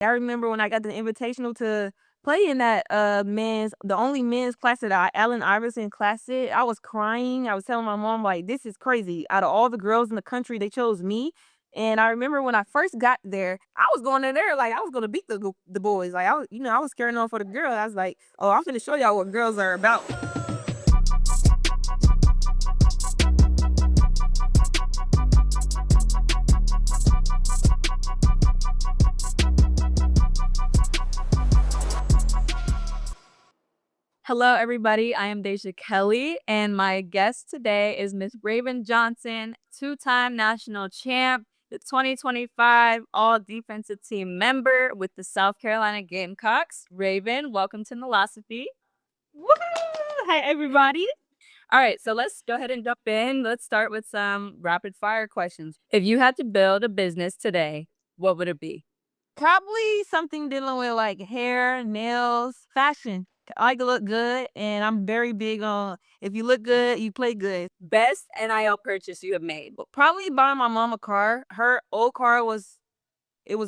I remember when I got the invitational to play in that the only men's class at Allen Iverson Classic. I was crying. I was telling my mom, like, this is crazy. Out of all the girls in the country, they chose me. And I remember when I first got there, I was going in there like I was gonna beat the boys. Like I was scaring on for the girl. I was like, oh, I'm gonna show y'all what girls are about. Hello, everybody. I am Deja Kelly, and my guest today is Miss Raven Johnson, two-time national champ, the 2025 All Defensive Team member with the South Carolina Gamecocks. Raven, welcome to Philosophy. Woo! Hi, everybody. All right, so let's go ahead and jump in. Let's start with some rapid fire questions. If you had to build a business today, what would it be? Probably something dealing with like hair, nails, fashion. I like to look good, and I'm very big on if you look good, you play good. Best NIL purchase you have made? Probably buying my mom a car. Her old car was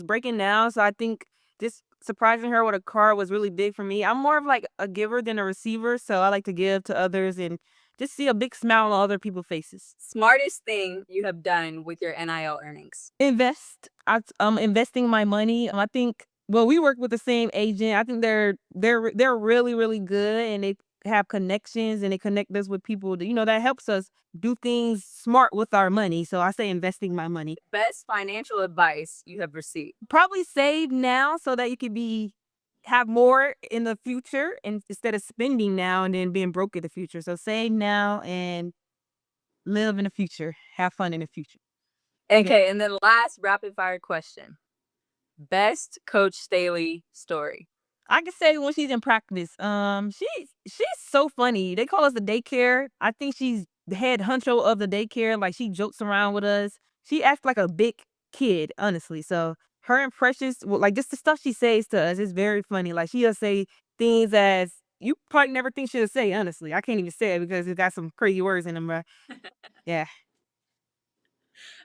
breaking down, so I think just surprising her with a car was really big for me. I'm more of like a giver than a receiver, so I like to give to others and just see a big smile on other people's faces. Smartest thing you have done with your NIL earnings? Invest. Investing my money. I think. Well, we work with the same agent. I think they're really really good, and they have connections, and they connect us with people that helps us do things smart with our money. So I say investing my money. Best financial advice you have received? Probably save now so that you could have more in the future, and instead of spending now and then being broke in the future. So save now and live in the future. Have fun in the future. Okay, and then last rapid fire question. Best Coach Staley story? I can say when she's in practice, she's so funny. They call us the daycare. I think she's the head honcho of the daycare. Like she jokes around with us. She acts like a big kid, honestly. So her impressions, well, like just the stuff she says to us, is very funny. Like she'll say things as you probably never think she'll say. Honestly, I can't even say it because it got some crazy words in them. Yeah.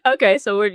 Okay, so we're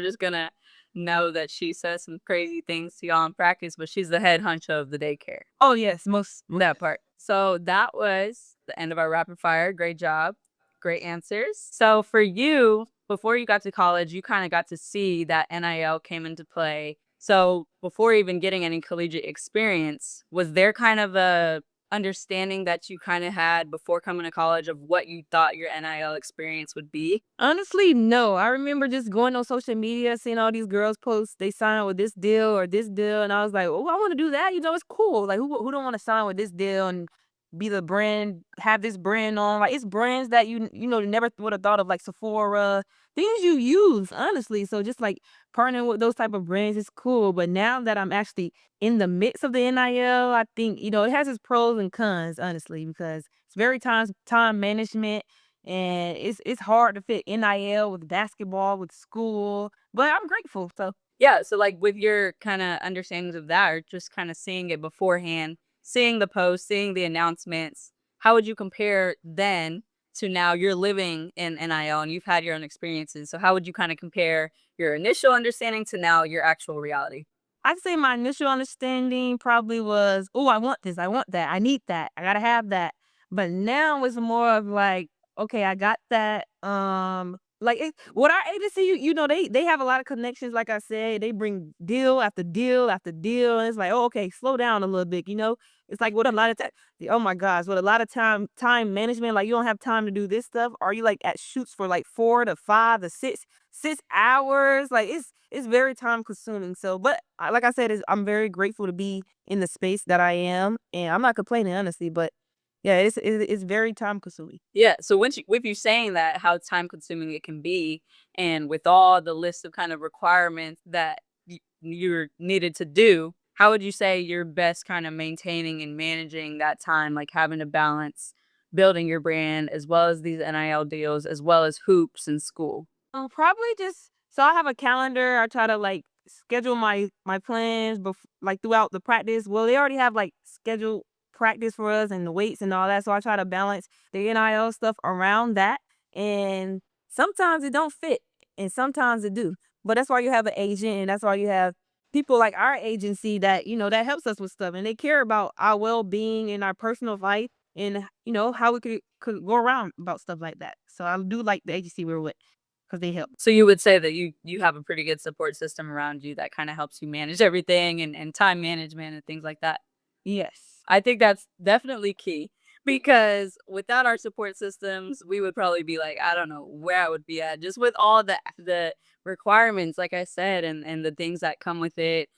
just gonna know that she says some crazy things to y'all in practice, but she's the head honcho of the daycare. Oh yes, most. That part. So that was the end of our rapid fire. Great job. Great answers. So for you, before you got to college, you kind of got to see that NIL came into play. So before even getting any collegiate experience, was there kind of a understanding that you kind of had before coming to college of what you thought your NIL experience would be? Honestly, no. I remember just going on social media, seeing all these girls post they sign with this deal or this deal, and I was like, "Oh, I want to do that." It's cool. Like, who don't want to sign with this deal and be the brand, have this brand on? Like, it's brands that never would have thought of, like Sephora, things you use, honestly. So just like partnering with those type of brands is cool. But now that I'm actually in the midst of the NIL, I think it has its pros and cons, honestly, because it's very time management, and it's hard to fit NIL with basketball, with school, but I'm grateful, so Yeah, so, like, with your kinda understandings of that or just kinda seeing it beforehand, seeing the posts, seeing the announcements, how would you compare then to now you're living in NIL and you've had your own experiences, so how would you kinda compare your initial understanding to now your actual reality? I'd say my initial understanding probably was, "Oh, I want this, I want that, I need that, I gotta have that." But now it's more of like, "Okay, I got that." Like with our agency, they have a lot of connections. Like I said, they bring deal after deal after deal, and it's like, "Oh, okay, slow down a little bit." It's like with a lot of time. Oh my gosh, with a lot of time management, like you don't have time to do this stuff. Are you like at shoots for like 4 to 5 to 6 hours? Like it's very time consuming. So, but like I said, I'm very grateful to be in the space that I am, and I'm not complaining, honestly. But yeah, it's very time consuming. Yeah, so with you saying that, how time consuming it can be, and with all the list of kind of requirements that you're needed to do, how would you say you're best kind of maintaining and managing that time, like having to balance building your brand as well as these NIL deals, as well as hoops and school? Probably just so I have a calendar. I try to like schedule my plans like throughout the practice. Well, they already have like scheduled practice for us and the weights and all that. So I try to balance the NIL stuff around that. And sometimes it don't fit, and sometimes it do. But that's why you have an agent, and that's why you have people like our agency that, that helps us with stuff and they care about our well-being and our personal life and, how we could go around about stuff like that. So I do like the agency we're with because they help. So you would say that you have a pretty good support system around you that kind of helps you manage everything and time management and things like that. Yes. I think that's definitely key because without our support systems, we would probably be like, I don't know where I would be at just with all the requirements, like I said, and the things that come with it.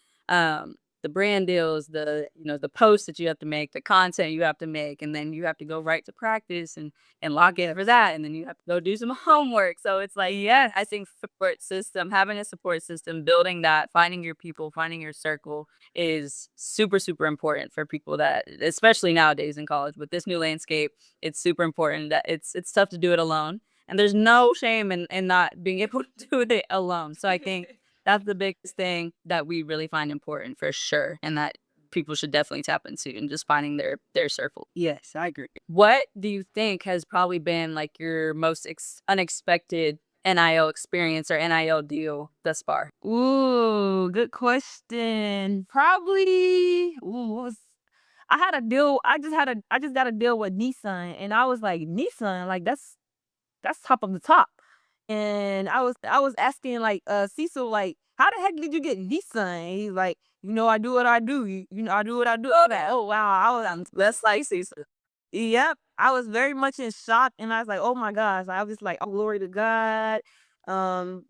The brand deals, the posts that you have to make, the content you have to make, and then you have to go right to practice and log in for that, and then you have to go do some homework. So it's like, yeah, I think support system, having a support system, building that, finding your people, finding your circle is super, super important for people that, especially nowadays in college with this new landscape, it's super important that it's tough to do it alone. And there's no shame in not being able to do it alone. So I think that's the biggest thing that we really find important for sure. And that people should definitely tap into and just finding their circle. Yes, I agree. What do you think has probably been like your most unexpected NIL experience or NIL deal thus far? Ooh, good question. Probably. Ooh, what was I had a deal. I just got a deal with Nissan, and I was like, Nissan, like that's top of the top. And I was asking like Cecil, like, how the heck did you get Nissan? And he's like, I do what I do. I do what I do. I was like, oh wow. That's like Cecil. Yep. I was very much in shock and I was like, "Oh my gosh." I was like, "Oh, glory to God."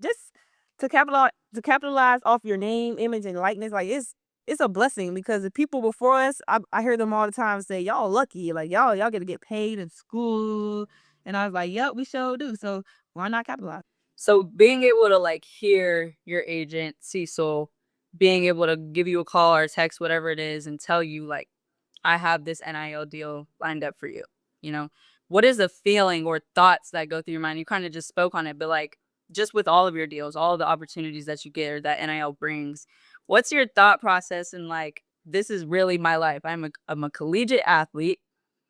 Just to capitalize off your name, image, and likeness, like it's a blessing because the people before us, I hear them all the time say, "Y'all lucky, like y'all get to get paid in school." And I was like, "Yep, we sure do." So why not capitalize? So being able to like hear your agent, Cecil, being able to give you a call or a text, whatever it is, and tell you like, I have this NIL deal lined up for you. You know, what is the feeling or thoughts that go through your mind? You kind of just spoke on it, but like just with all of your deals, all the opportunities that you get or that NIL brings, what's your thought process? And like, this is really my life. I'm a collegiate athlete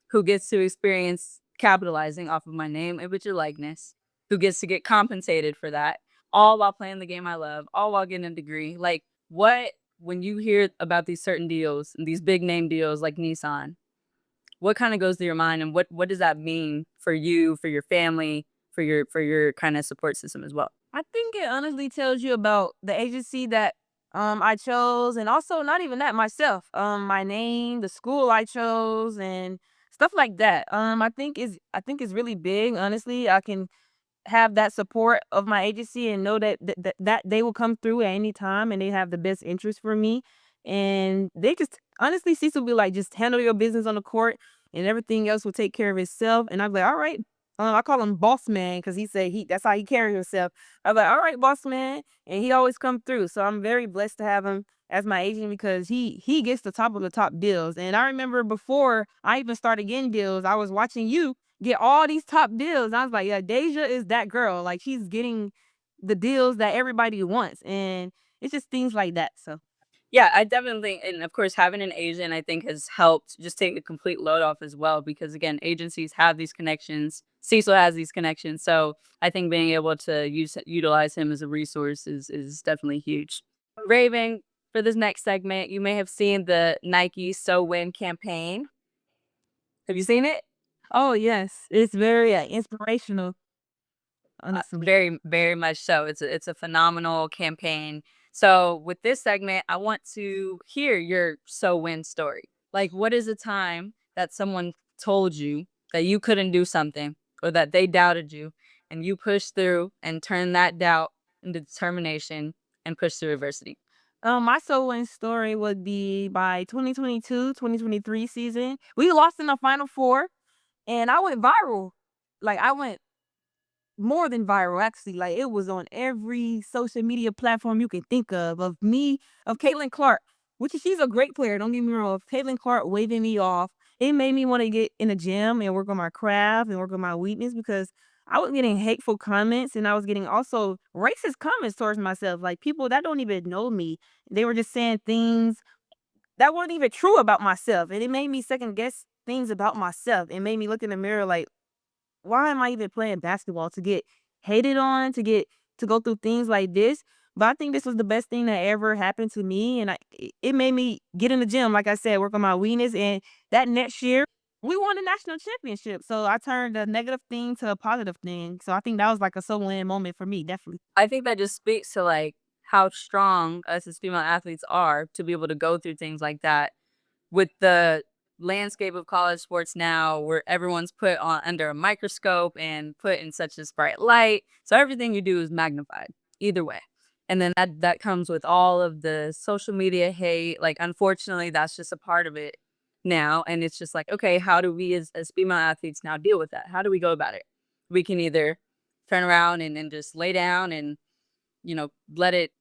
who gets to experience capitalizing off of my name, image, or likeness, who gets to get compensated for that, all while playing the game I love, all while getting a degree. Like, what, when you hear about these certain deals and these big name deals like Nissan, what kind of goes through your mind and what does that mean for you, for your family, for your kind of support system as well? I think it honestly tells you about the agency that I chose and also not even that myself. My name, the school I chose and stuff like that. I think is really big, honestly. I can have that support of my agency and know that they will come through at any time and they have the best interest for me. And they just honestly, Cecil will be like, just handle your business on the court and everything else will take care of itself. And I'm like, all right. I call him boss man because he said that's how he carries himself. I'm like, all right, boss man. And he always come through. So I'm very blessed to have him as my agent because he gets the top of the top deals. And I remember before I even started getting deals, I was watching you get all these top deals. I was like, yeah, Deja is that girl. Like she's getting the deals that everybody wants. And it's just things like that. So Yeah, I definitely, and of course, having an agent, I think, has helped just take a complete load off as well. Because again, agencies have these connections. Cecil has these connections, so I think being able to utilize him as a resource is definitely huge. Raven, for this next segment, you may have seen the Nike So Win campaign. Have you seen it? oh yes, it's very inspirational, honestly. Very, very much so. It's a phenomenal campaign. So with this segment, I want to hear your so win story. Like, what is a time that someone told you that you couldn't do something or that they doubted you, and you pushed through and turned that doubt into determination and pushed through adversity? My so win story would be by 2022-2023 season. We lost in the final four and I went viral. Like I went more than viral, actually. Like it was on every social media platform you can think of me, of Caitlin Clark, which she's a great player. Don't get me wrong. Of Caitlin Clark waving me off, it made me want to get in the gym and work on my craft and work on my weakness because I was getting hateful comments and I was getting also racist comments towards myself. Like people that don't even know me, they were just saying things that weren't even true about myself, and it made me second guess things about myself. It made me look in the mirror like, why am I even playing basketball to get hated on, to go through things like this? But I think this was the best thing that ever happened to me, and it made me get in the gym, like I said, work on my weakness, and that next year, we won the national championship, so I turned a negative thing to a positive thing, so I think that was like a so-win moment for me, definitely. I think that just speaks to, like, how strong us as female athletes are to be able to go through things like that with the landscape of college sports now where everyone's put on under a microscope and put in such this bright light. So everything you do is magnified either way. And then that comes with all of the social media hate. Like unfortunately, that's just a part of it now. And it's just like, okay, how do we as female athletes now deal with that? How do we go about it? We can either turn around and just lay down and let it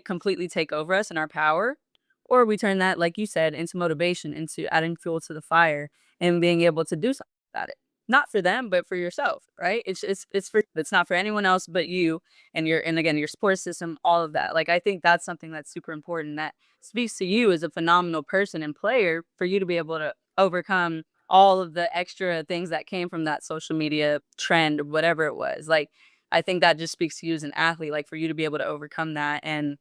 completely take over us and our power, or we turn that, like you said, into motivation, into adding fuel to the fire and being able to do something about it. Not for them, but for yourself, right? It's not for anyone else but you and again your support system, all of that. Like I think that's something that's super important that speaks to you as a phenomenal person and player for you to be able to overcome all of the extra things that came from that social media trend, whatever it was. Like I think that just speaks to you as an athlete, like for you to be able to overcome that and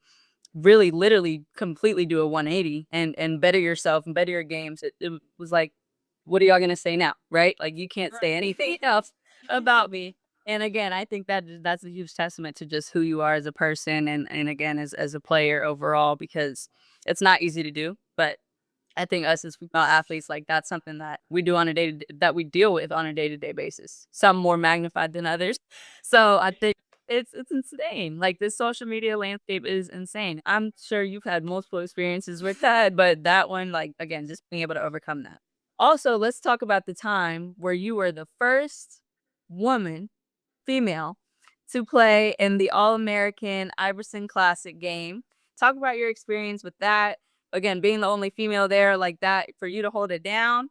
really literally completely do a 180 and better yourself and better your games. It was like, what are y'all gonna say now? Right? Like you can't say anything else about me. And again, I think that's a huge testament to just who you are as a person and again as a player overall because it's not easy to do, but I think us as female athletes, like that's something that we do on a day that we deal with on a day-to-day basis. Some more magnified than others. So I think it's insane. Like this social media landscape is insane. I'm sure you've had multiple experiences with that, but that one, like again, just being able to overcome that. Also, let's talk about the time where you were the first woman, female, to play in the All-American Iverson Classic game. Talk about your experience with that. Again, being the only female there like that, for you to hold it down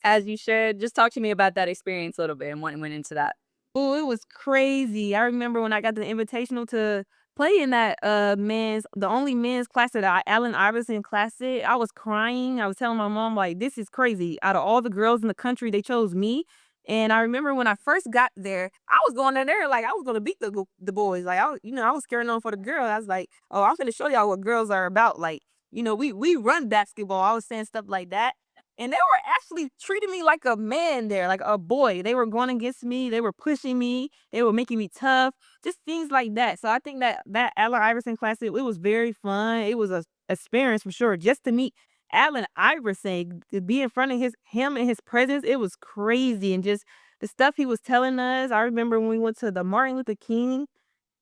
as you should. Just talk to me about that experience a little bit and what went into that. Oh, it was crazy. I remember when I got the invitational to play in that, the only men's classic, the Allen Iverson Classic. I was crying. I was telling my mom, like, "This is crazy. Out of all the girls in the country, they chose me." And I remember when I first got there, I was going in there like I was gonna beat the boys. Like, I was scaring on for the girl. I was like, "Oh, I'm finna show y'all what girls are about." Like, we run basketball. I was saying stuff like that. And they were actually treating me like a man there, like a boy. They were going against me. They were pushing me. They were making me tough. Just things like that. So I think that Allen Iverson Classic, it was very fun. It was a experience for sure. Just to meet Allen Iverson, to be in front of him and his presence, it was crazy. And just the stuff he was telling us. I remember when we went to the Martin Luther King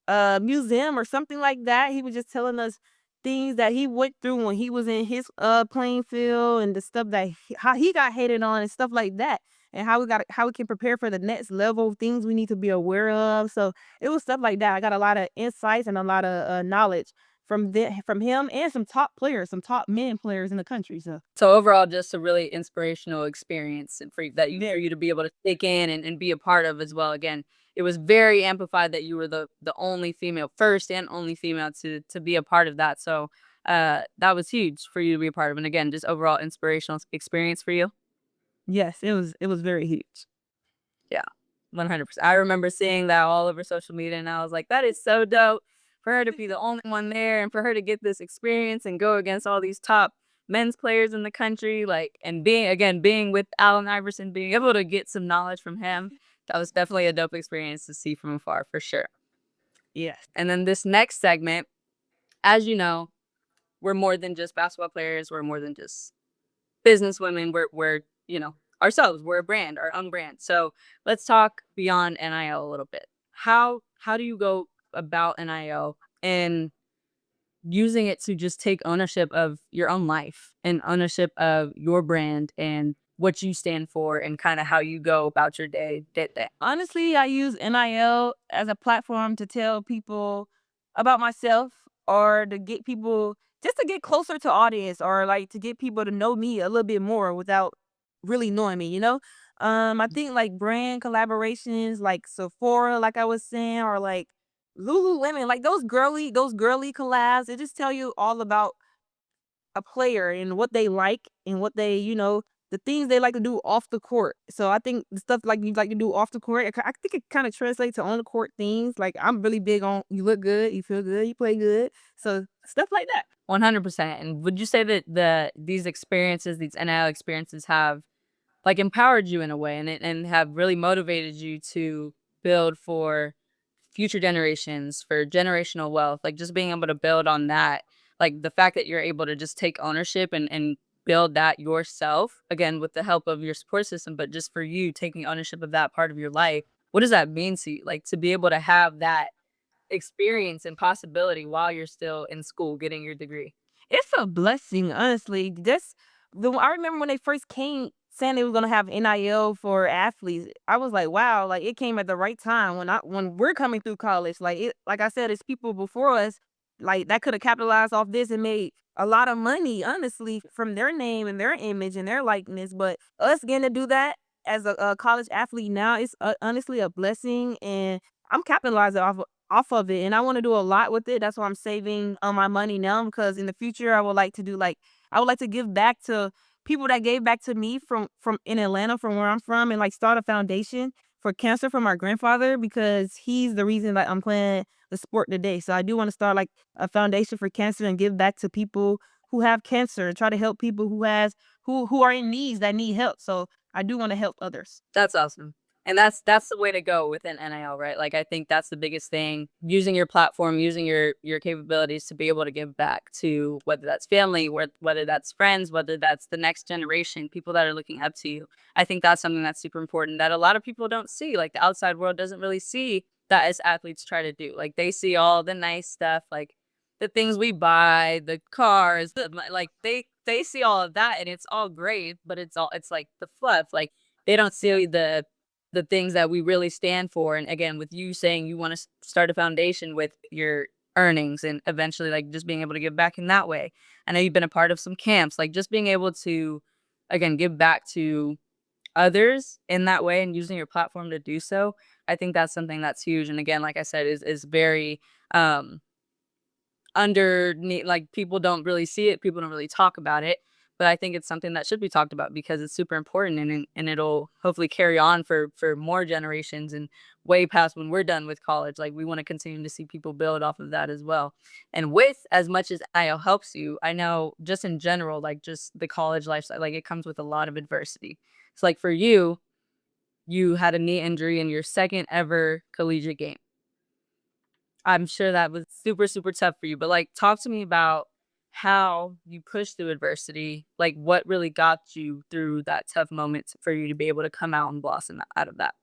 museum or something like that. He was just telling us things that he went through when he was in his playing field and the stuff that how he got hated on and stuff like that. And how we can prepare for the next level, things we need to be aware of. So it was stuff like that. I got a lot of insights and a lot of knowledge from him and some top players, some top men players in the country. So So overall, just a really inspirational experience and for very you to be able to take in and be a part of as well. Again, it was very amplified that you were the only female, first and only female to be a part of that. So that was huge for you to be a part of. And again, just overall inspirational experience for you. yes, it was very huge. Yeah, 100%. I remember seeing that all over social media, and I was like, "That is so dope for her to be the only one there, and for her to get this experience and go against all these top men's players in the country." Like, and being with Allen Iverson, being able to get some knowledge from him, that was definitely a dope experience to see from afar for sure. Yes. And then this next segment, as you know, we're more than just basketball players. We're more than just business women. We're ourselves. We're a brand, our own brand. So let's talk beyond NIL a little bit. How do you go about NIL and using it to just take ownership of your own life and ownership of your brand and what you stand for and kind of how you go about your day. Honestly, I use NIL as a platform to tell people about myself or to get people just to get closer to audience or like to get people to know me a little bit more without really knowing me. I think like brand collaborations like Sephora, like I was saying, or like Lululemon, like those girly collabs, they just tell you all about a player and what they like and what they the things they like to do off the court. So I think the stuff like you like to do off the court, I think it kind of translates to on the court things. Like I'm really big on you look good, you feel good, you play good. So stuff like that. 100%. And would you say that these experiences, these NIL experiences have like empowered you in a way and have really motivated you to build for future generations, for generational wealth, like just being able to build on that, like the fact that you're able to just take ownership and build that yourself, again, with the help of your support system, but just for you taking ownership of that part of your life. What does that mean to you? Like to be able to have that experience and possibility while you're still in school getting your degree. It's a blessing, honestly. That's the I remember when they first came saying they were gonna have NIL for athletes. I was like, wow, like it came at the right time when we're coming through college. Like I said, it's people before us like that could have capitalized off this and made a lot of money, honestly, from their name and their image and their likeness. But us getting to do that as a college athlete now, it's honestly a blessing, and I'm capitalizing off of it, and I wanna do a lot with it. That's why I'm saving, my money now because in the future, I would like to do, like I would like to give back to people that gave back to me from in Atlanta, from where I'm from, and, like, start a foundation for cancer for my grandfather because he's the reason that I'm playing the sport today. So I do wanna start, like, a foundation for cancer and give back to people who have cancer and try to help people who are in needs that need help. So I do wanna help others. That's awesome. And that's the way to go within NIL, right? Like I think that's the biggest thing, using your platform, using your capabilities to be able to give back to whether that's family, whether that's friends, whether that's the next generation, people that are looking up to you. I think that's something that's super important that a lot of people don't see. Like the outside world doesn't really see that as athletes try to do. Like they see all the nice stuff, like the things we buy, the cars, like they see all of that and it's all great, but it's like the fluff. Like they don't see the things that we really stand for, and again, with you saying you wanna start a foundation with your earnings and eventually, like, just being able to give back in that way. I know you've been a part of some camps, like, just being able to, again, give back to others in that way and using your platform to do so, I think that's something that's huge, and again, like I said, is very, um underneath, like, people don't really see it, people don't really talk about it, but I think it's something that should be talked about because it's super important and it'll hopefully carry on for more generations and way past when we're done with college. Like, we wanna continue to see people build off of that as well. And with as much as IL helps you, I know just in general, like, just the college lifestyle, like, it comes with a lot of adversity. So, like, for you, you had a knee injury in your second ever collegiate game. I'm sure that was super, super tough for you, but, like, talk to me about how you pushed through adversity, like, what really got you through that tough moment for you to be able to come out and blossom out of that?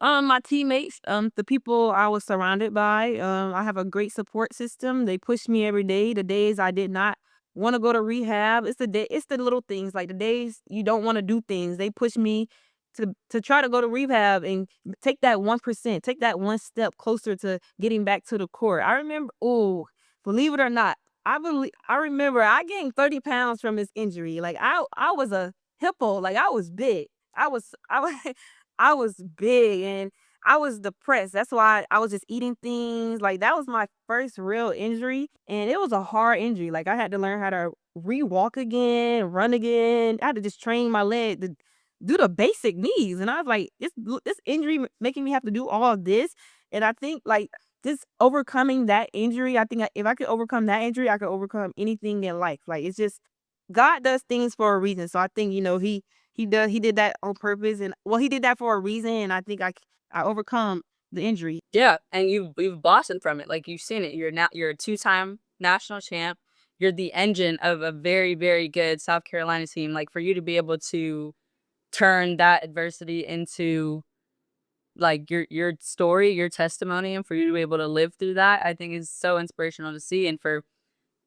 My teammates, the people I was surrounded by, I have a great support system. They push me every day. The days I did not want to go to rehab, it's the little things, like the days you don't want to do things. They push me to try to go to rehab and take that 1%, take that one step closer to getting back to the court. I remember, oh, believe it or not, I remember I gained 30 pounds from this injury. Like I was a hippo, like I was big. I was I was big and I was depressed. That's why I was just eating things. Like that was my first real injury and it was a hard injury. Like I had to learn how to re-walk again, run again. I had to just train my leg to do the basic needs. And I was like, this injury making me have to do all of this. And I think like just overcoming that injury, I think if I could overcome that injury, I could overcome anything in life. Like it's just God does things for a reason. So I think, he did that on purpose and well, he did that for a reason and I think I overcome the injury. Yeah, and you've blossomed from it, like, you've seen it. You're a two-time national champ. You're the engine of a very, very good South Carolina team. Like, for you to be able to turn that adversity into, like, your story, your testimony, and for you to be able to live through that, I think is so inspirational to see, and for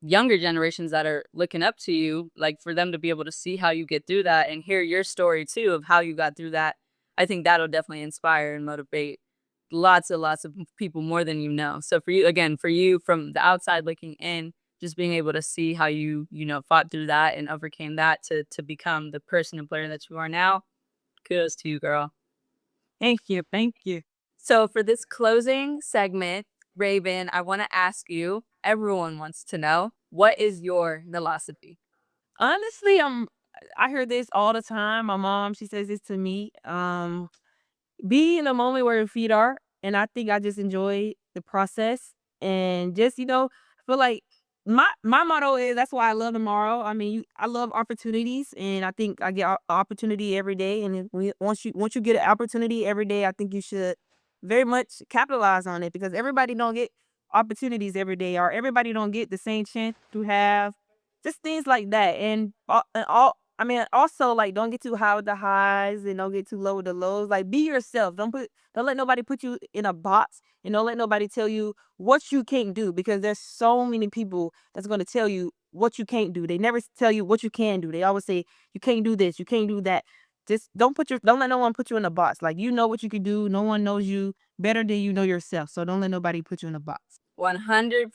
younger generations that are looking up to you, like, for them to be able to see how you get through that and hear your story too of how you got through that, I think that'll definitely inspire and motivate lots of people more than you know. So for you, again, for you from the outside looking in, just being able to see how you fought through that and overcame that to become the person and player that you are now, kudos to you, girl. Thank you. Thank you. So for this closing segment, Raven, I want to ask you, everyone wants to know, what is your philosophy? Honestly, I hear this all the time. My mom, she says this to me. Be in the moment where your feet are, and I think I just enjoy the process and just, feel like my motto is that's why I love tomorrow. I mean, I love opportunities, and I think I get opportunity every day. And if once you get an opportunity every day, I think you should very much capitalize on it because everybody don't get opportunities every day, or everybody don't get the same chance to have just things like that. And I mean, also, like, don't get too high with the highs and don't get too low with the lows. Like, be yourself. Don't let nobody put you in a box, and don't let nobody tell you what you can't do because there's so many people that's going to tell you what you can't do. They never tell you what you can do. They always say you can't do this, you can't do that. Just don't let no one put you in a box. Like, you know what you can do. No one knows you better than you know yourself. So don't let nobody put you in a box. 100%.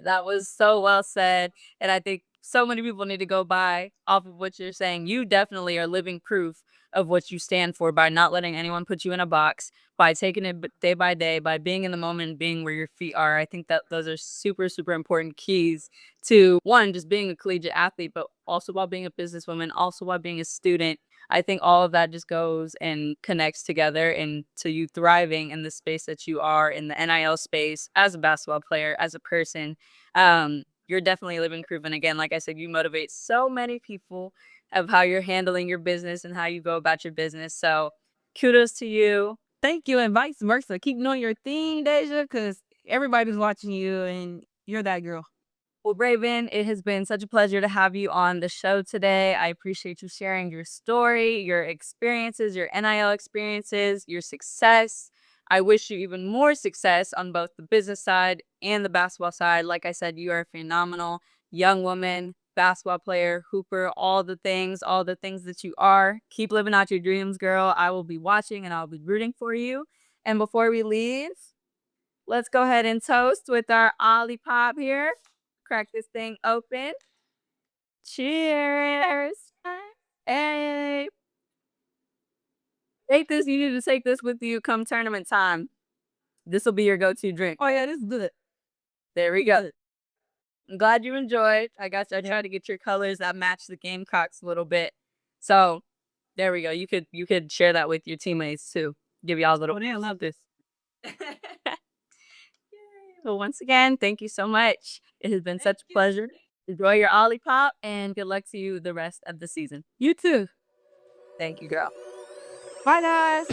That was so well said. And I think so many people need to go by off of what you're saying. You definitely are living proof of what you stand for by not letting anyone put you in a box, by taking it day by day, by being in the moment and being where your feet are. I think that those are super, super important keys to one, just being a collegiate athlete, but also while being a businesswoman, also while being a student. I think all of that just goes and connects together into you thriving in the space that you are in the NIL space as a basketball player, as a person. You're definitely living proof. And again, like I said, you motivate so many people of how you're handling your business and how you go about your business. So kudos to you. Thank you, and vice versa. Keep knowing your thing, Deja, because everybody's watching you, and you're that girl. Well, Raven, it has been such a pleasure to have you on the show today. I appreciate you sharing your story, your experiences, your NIL experiences, your success. I wish you even more success on both the business side and the basketball side. Like I said, you are a phenomenal young woman, basketball player, hooper, all the things that you are. Keep living out your dreams, girl. I will be watching and I'll be rooting for you. And before we leave, let's go ahead and toast with our Ollie Pop here. Crack this thing open. Cheers. Hey. Take this. You need to take this with you come tournament time. This will be your go-to drink. Oh, yeah, this is good. There we go. I'm glad you enjoyed. I tried to get your colors that match the Gamecocks a little bit. So there we go. You could share that with your teammates too. Give y'all a little. Oh, they love this. Well, once again, thank you so much. It has been such a pleasure. Enjoy your Ollie Pop and good luck to you the rest of the season. You too. Thank you, girl. Bye, guys.